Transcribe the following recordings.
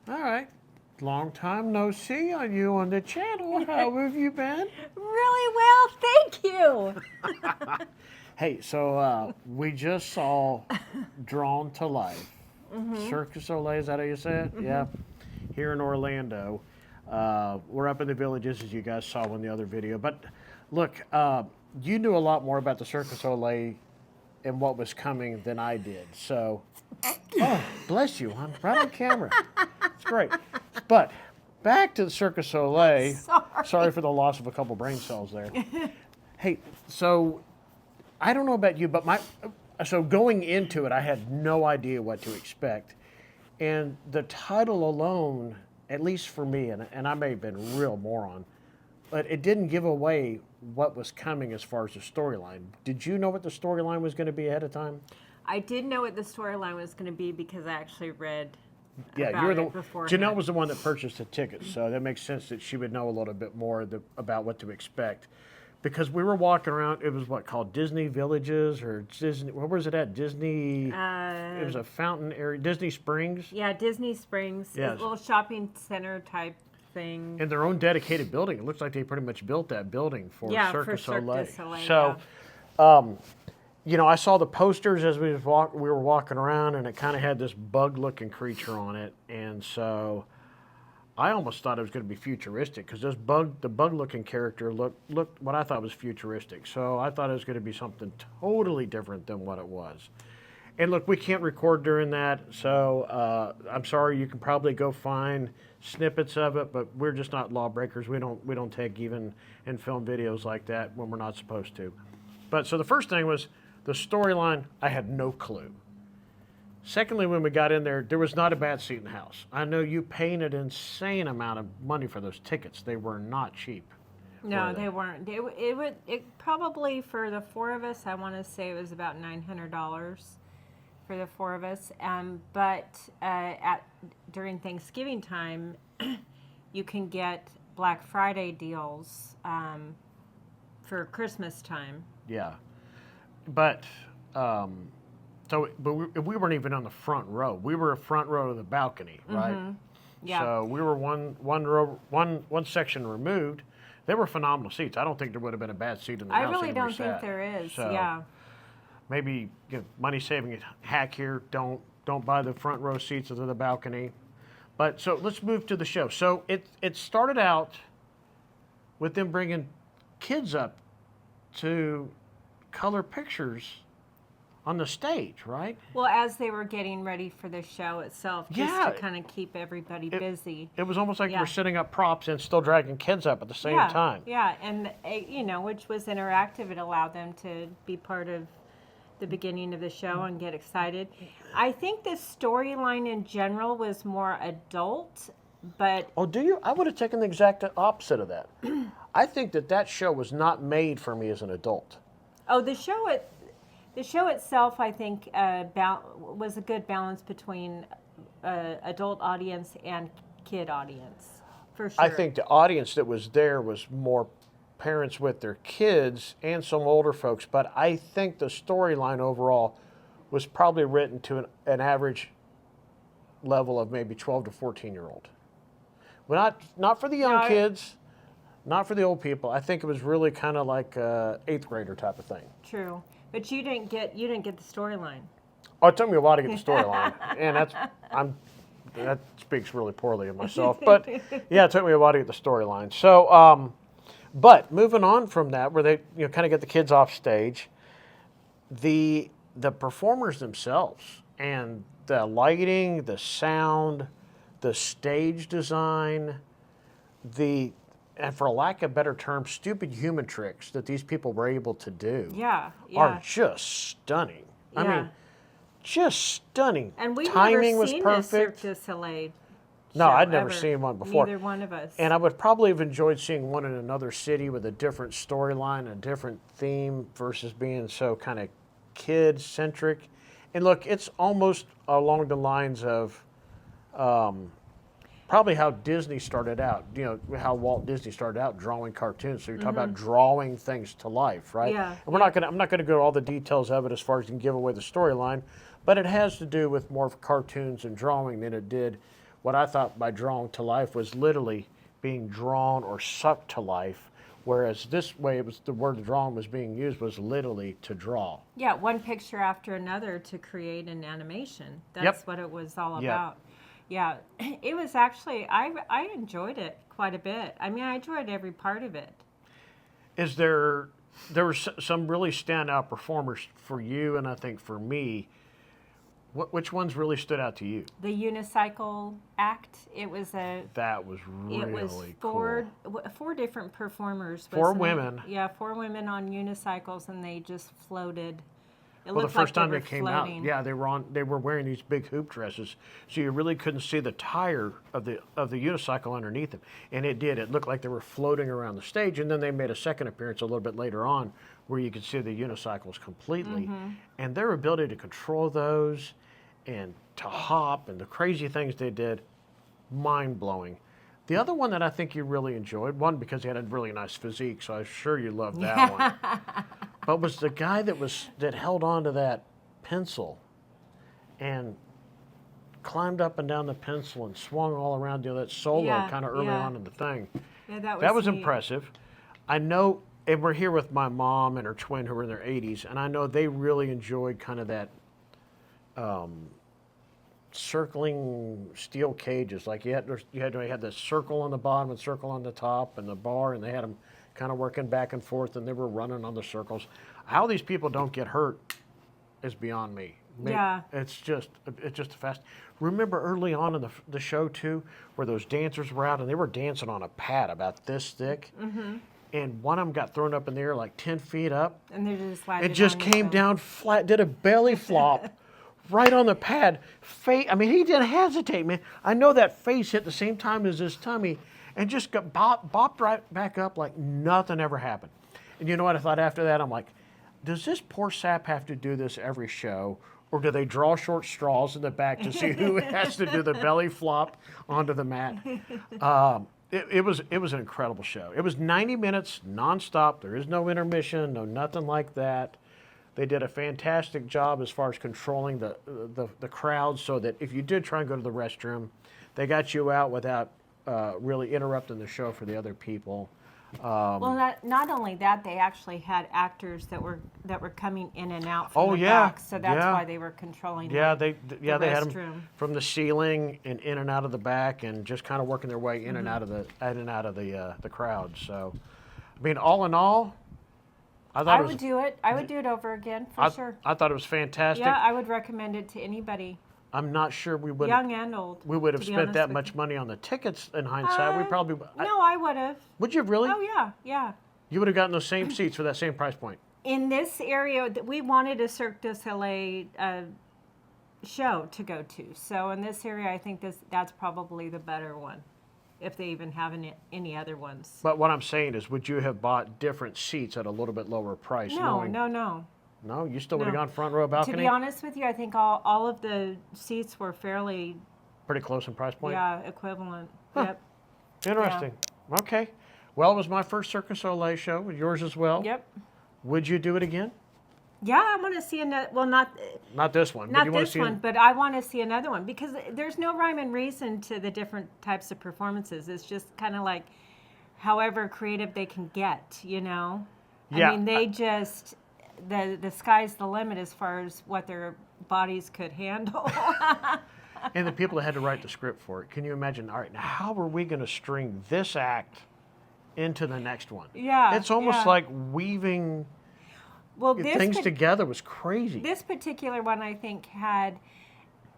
All right. Long time no see on you on the channel. How have you been? Really well, thank you. Hey, so we just saw Drawn to Life. Cirque du Soleil, is that how you say it? Yeah. Here in Orlando. We're up in the villages, as you guys saw in the other video. But look, you knew a lot more about the Cirque du Soleil and what was coming than I did. So, oh, bless you. I'm right on camera. It's great. But back to the Cirque du Soleil. Sorry for the loss of a couple brain cells there. Hey, so I don't know about you, but so going into it, I had no idea what to expect. And the title alone, at least for me, and I may have been a real moron, but it didn't give away what was coming as far as the storyline. Did you know what the storyline was going to be ahead of time? I did know what the storyline was going to be because I actually read Yeah, about you're it beforehand. Janelle was the one that purchased the tickets, so that makes sense that she would know a little bit more about what to expect. Because we were walking around, it was called Disney Villages or Disney, where was it at? Disney, it was a fountain area, Disney Springs. Yeah, Disney Springs, a Yes. little shopping center type thing. And their own dedicated building. It looks like they pretty much built that building for Cirque du Soleil. So, you know, I saw the posters as we were walking around, and it kind of had this bug-looking creature on it, and so I almost thought it was going to be futuristic because the bug-looking character looked what I thought was futuristic. So I thought it was going to be something totally different than what it was. And look, we can't record during that, so I'm sorry. You can probably go find snippets of it, but we're just not lawbreakers. We don't take even and film videos like that when we're not supposed to. But so the first thing was the storyline. I had no clue. Secondly, when we got in there was not a bad seat in the house. I know you paid an insane amount of money for those tickets. They were not cheap. No, they weren't. It probably for the four of us, I want to say it was about $900 for the four of us. But during Thanksgiving time, you can get Black Friday deals for Christmas time. Yeah, but we weren't even on the front row. We were a front row of the balcony, right? Yeah. So we were one section removed. They were phenomenal seats. I don't think there would have been a bad seat in the house. I really don't think there is. So yeah. Maybe money saving hack here. Don't buy the front row seats to the balcony. But so let's move to the show. So it started out with them bringing kids up to color pictures on the stage, right? Well, as they were getting ready for the show itself, just to kind of keep everybody busy. It was almost like they were setting up props and still dragging kids up at the same time. Yeah, and which was interactive. It allowed them to be part of the beginning of the show and get excited. I think the storyline in general was more adult, but... Oh, do you? I would have taken the exact opposite of that. I think that show was not made for me as an adult. Oh, the show itself, I think, was a good balance between adult audience and kid audience, for sure. I think the audience that was there was more parents with their kids and some older folks, but I think the storyline overall was probably written to an average level of maybe 12 to 14-year-old. Well, not for the young kids, not for the old people. I think it was really kind of like a 8th grader type of thing. True. But you didn't get the storyline. Oh, it took me a while to get the storyline, and that speaks really poorly of myself. But yeah, it took me a while to get the storyline. So, but moving on from that, where they kind of get the kids off stage, the performers themselves and the lighting, the sound, the stage design, and for lack of a better term, stupid human tricks that these people were able to do are just stunning. Yeah. I mean, just stunning. And we've Timing never was seen perfect. Cirque du Soleil No, show I'd never ever. seen one before. Neither one of us. And I would probably have enjoyed seeing one in another city with a different storyline, a different theme versus being so kind of kid-centric. And look, it's almost along the lines of probably how Disney started out, how Walt Disney started out drawing cartoons. So you're talking about drawing things to life, right? Yeah. And I'm not going to go to all the details of it as far as you can give away the storyline, but it has to do with more of cartoons and drawing than it did what I thought by drawing to life was literally being drawn or sucked to life, whereas this way it was the word drawn was being used was literally to draw. Yeah, one picture after another to create an animation. That's what it was all Yep. about. Yeah, it was actually, I enjoyed it quite a bit. I mean, I enjoyed every part of it. Is there were some really standout performers for you, and I think for me. Which ones really stood out to you? The unicycle act, it was That was really it was cool. four different performers. Four wasn't it? women. Yeah, four women on unicycles, and they just floated. It Well, the looked first like time they they were came floating. out, yeah, they were wearing these big hoop dresses, so you really couldn't see the tire of the unicycle underneath them, and it did. It looked like they were floating around the stage, and then they made a second appearance a little bit later on, where you could see the unicycles completely, and their ability to control those, and to hop, and the crazy things they did, mind blowing. The other one that I think you really enjoyed, one because he had a really nice physique, so I'm sure you loved that one. But was the guy that held on to that pencil and climbed up and down the pencil and swung all around, that solo Yeah, kind of early yeah. on in the thing. Yeah, that was That was neat. impressive. I know, and we're here with my mom and her twin who were in their 80s, and I know they really enjoyed kind of that circling steel cages. Like you had the circle on the bottom and circle on the top and the bar, and they had them kind of working back and forth, and they were running on the circles. How these people don't get hurt is beyond me. Yeah. It's just fast. Remember early on in the show too, where those dancers were out and they were dancing on a pad about this thick, and one of them got thrown up in the air like 10 feet up. And they just It landed just on came yourself. down flat, did a belly flop right on the pad. I mean, he didn't hesitate, man. I know that face hit the same time as his tummy and just got bopped right back up like nothing ever happened. And you know what I thought after that? I'm like, does this poor sap have to do this every show? Or do they draw short straws in the back to see who has to do the belly flop onto the mat? It was an incredible show. It was 90 minutes nonstop. There is no intermission, no nothing like that. They did a fantastic job as far as controlling the crowd, so that if you did try and go to the restroom, they got you out without really interrupting the show for the other people. Well, not only that, they actually had actors that were coming in and out from Oh, the yeah, back, so that's yeah. why they were controlling. Yeah, the they had them restroom. from the ceiling and in and out of the back, and just kind of working their way in and out of the crowd. So, I mean, all in all, I thought I it was. would do it. I would do it over again for sure. I thought it was fantastic. Yeah, I would recommend it to anybody, I'm not sure we would young and old. we would have to be spent honest that with much you. money on the tickets in hindsight. We probably No, I would have. would you really? Oh yeah, yeah. You would have gotten those same seats for that same price point. In this area, we wanted a Cirque du Soleil show to go to. So in this area, I think that's probably the better one, if they even have any other ones. But what I'm saying is, would you have bought different seats at a little bit lower price? No, knowing, no. No, you still would have No. gone front row balcony. To be honest with you, I think all of the seats were fairly, Pretty close in price point. equivalent. Huh. Yep. Interesting. Okay. Well, it was my first Cirque du Soleil show. Yours as well. Yep. Would you do it again? Yeah, I want to see another. Well, not Not this one. but not you want to this see one, but I want to see another one because there's no rhyme and reason to the different types of performances. It's just kind of like, however creative they can get. Yeah, I mean, they just the sky's the limit as far as what their bodies could handle. And the people that had to write the script for it. Can you imagine? All right, now how are we going to string this act into the next one? Yeah, It's almost yeah. like weaving Well, things together was crazy. This particular one, I think, had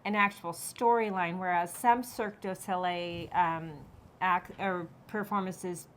an actual storyline, whereas some Cirque du Soleil act or performances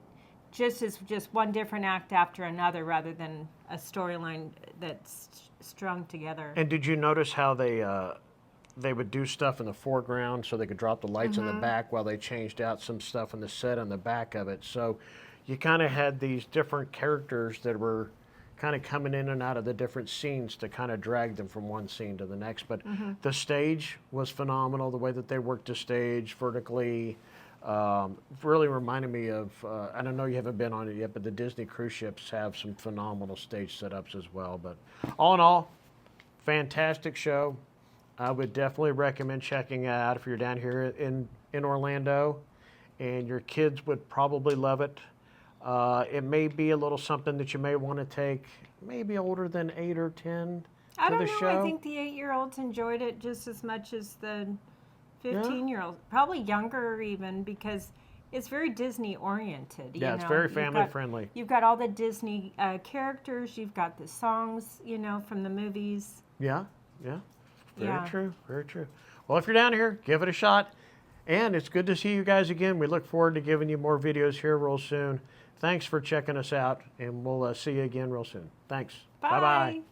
is just one different act after another, rather than a storyline that's strung together. And did you notice how they would do stuff in the foreground so they could drop the lights in the back while they changed out some stuff in the set on the back of it? So you kind of had these different characters that were kind of coming in and out of the different scenes to kind of drag them from one scene to the next. But the stage was phenomenal, the way that they worked the stage vertically. Really reminded me of, I don't know, you haven't been on it yet, but the Disney cruise ships have some phenomenal stage setups as well. But all in all, fantastic show. I would definitely recommend checking it out if you're down here in Orlando, and your kids would probably love it. It may be a little something that you may want to take maybe older than 8 or 10 I to don't the know. show. I think the 8-year-olds enjoyed it just as much as the 15-year-olds. Probably younger even, because it's very Disney oriented. Yeah, it's very family friendly. You've got all the Disney characters. You've got the songs, from the movies. Yeah, yeah. Very Yeah. true, very true. Well, if you're down here, give it a shot. And it's good to see you guys again. We look forward to giving you more videos here real soon. Thanks for checking us out, and we'll see you again real soon. Thanks. Bye. Bye-bye.